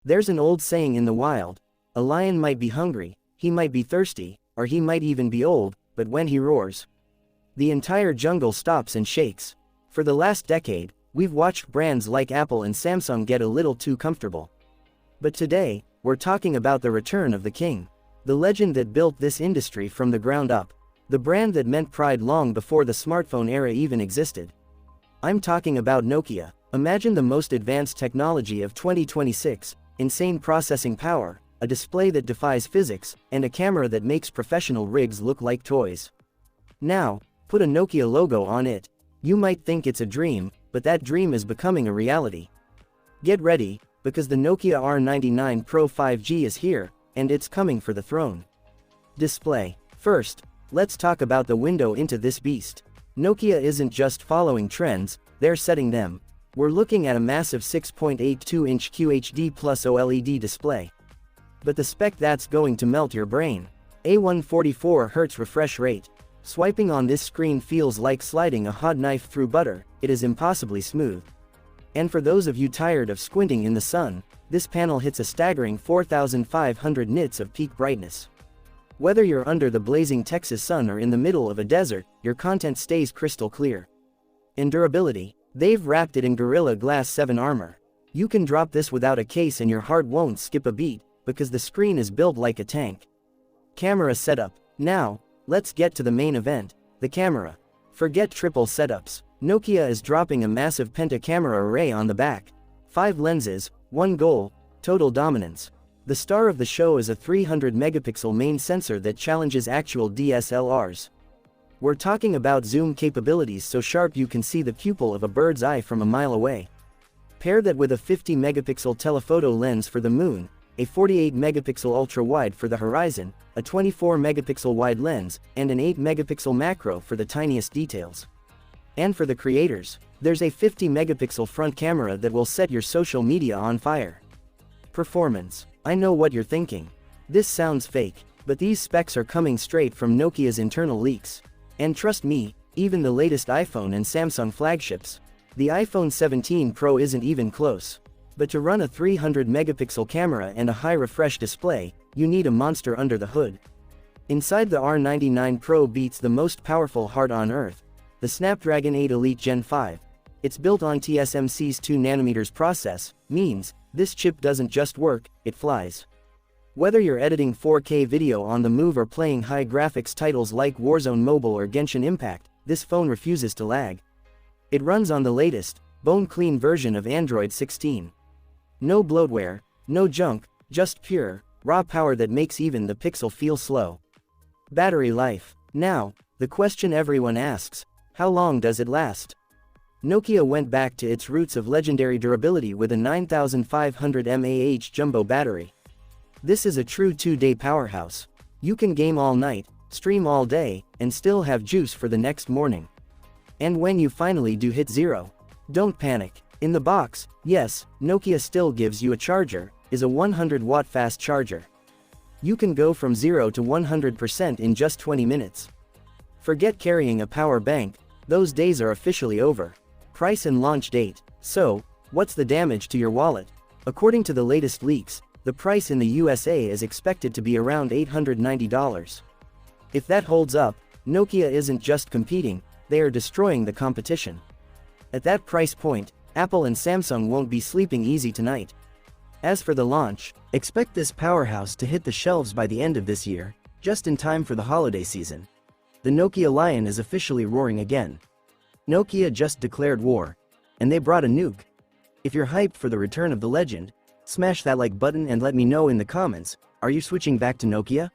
There's an old saying in the wild, a lion might be hungry, he might be thirsty, or he might even be old, but when he roars, the entire jungle stops and shakes. For the last decade, we've watched brands like Apple and Samsung get a little too comfortable. But today, we're talking about the return of the king. The legend that built this industry from the ground up. The brand that meant pride long before the smartphone era even existed. I'm talking about Nokia. Imagine the most advanced technology of 2026, insane processing power, a display that defies physics, and a camera that makes professional rigs look like toys. Now, put a Nokia logo on it. You might think it's a dream, but that dream is becoming a reality. Get ready, because the Nokia R99 Pro 5G is here, and it's coming for the throne. Display. First, let's talk about the window into this beast. Nokia isn't just following trends, they're setting them. We're looking at a massive 6.82-inch QHD plus OLED display. But the spec that's going to melt your brain. A 144 Hz refresh rate. Swiping on this screen feels like sliding a hot knife through butter, it is impossibly smooth. And for those of you tired of squinting in the sun, this panel hits a staggering 4,500 nits of peak brightness. Whether you're under the blazing Texas sun or in the middle of a desert, your content stays crystal clear. In durability, they've wrapped it in Gorilla Glass 7 armor. You can drop this without a case and your heart won't skip a beat, because the screen is built like a tank. Camera setup. Now, let's get to the main event, the camera. Forget triple setups. Nokia is dropping a massive penta-camera array on the back. 5 lenses, 1 goal, total dominance. The star of the show is a 300-megapixel main sensor that challenges actual DSLRs. We're talking about zoom capabilities so sharp you can see the pupil of a bird's eye from a mile away. Pair that with a 50-megapixel telephoto lens for the moon, a 48-megapixel ultra-wide for the horizon, a 24-megapixel wide lens, and an 8-megapixel macro for the tiniest details. And for the creators, there's a 50-megapixel front camera that will set your social media on fire. Performance. I know what you're thinking. This sounds fake, but these specs are coming straight from Nokia's internal leaks. And trust me, even the latest iPhone and Samsung flagships. The iPhone 17 Pro isn't even close. But to run a 300-megapixel camera and a high-refresh display, you need a monster under the hood. Inside the R99 Pro beats the most powerful heart on Earth, the Snapdragon 8 Elite Gen 5. It's built on TSMC's 2nm process, means this chip doesn't just work, it flies. Whether you're editing 4K video on the move or playing high graphics titles like Warzone Mobile or Genshin Impact, this phone refuses to lag. It runs on the latest, bone-clean version of Android 16. No bloatware, no junk, just pure, raw power that makes even the Pixel feel slow. Battery life. Now, the question everyone asks, how long does it last? Nokia went back to its roots of legendary durability with a 9500 mAh jumbo battery. This is a true 2-day powerhouse. You can game all night, stream all day, and still have juice for the next morning. And when you finally do hit zero, don't panic. In the box, yes, Nokia still gives you a charger, is a 100-watt fast charger. You can go from 0 to 100% in just 20 minutes. Forget carrying a power bank, those days are officially over. Price and launch date. So, what's the damage to your wallet? According to the latest leaks, the price in the USA is expected to be around $890. If that holds up, Nokia isn't just competing, they are destroying the competition. At that price point, Apple and Samsung won't be sleeping easy tonight. As for the launch, expect this powerhouse to hit the shelves by the end of this year, just in time for the holiday season. The Nokia lion is officially roaring again. Nokia just declared war. And they brought a nuke. If you're hyped for the return of the legend, smash that like button and let me know in the comments, are you switching back to Nokia?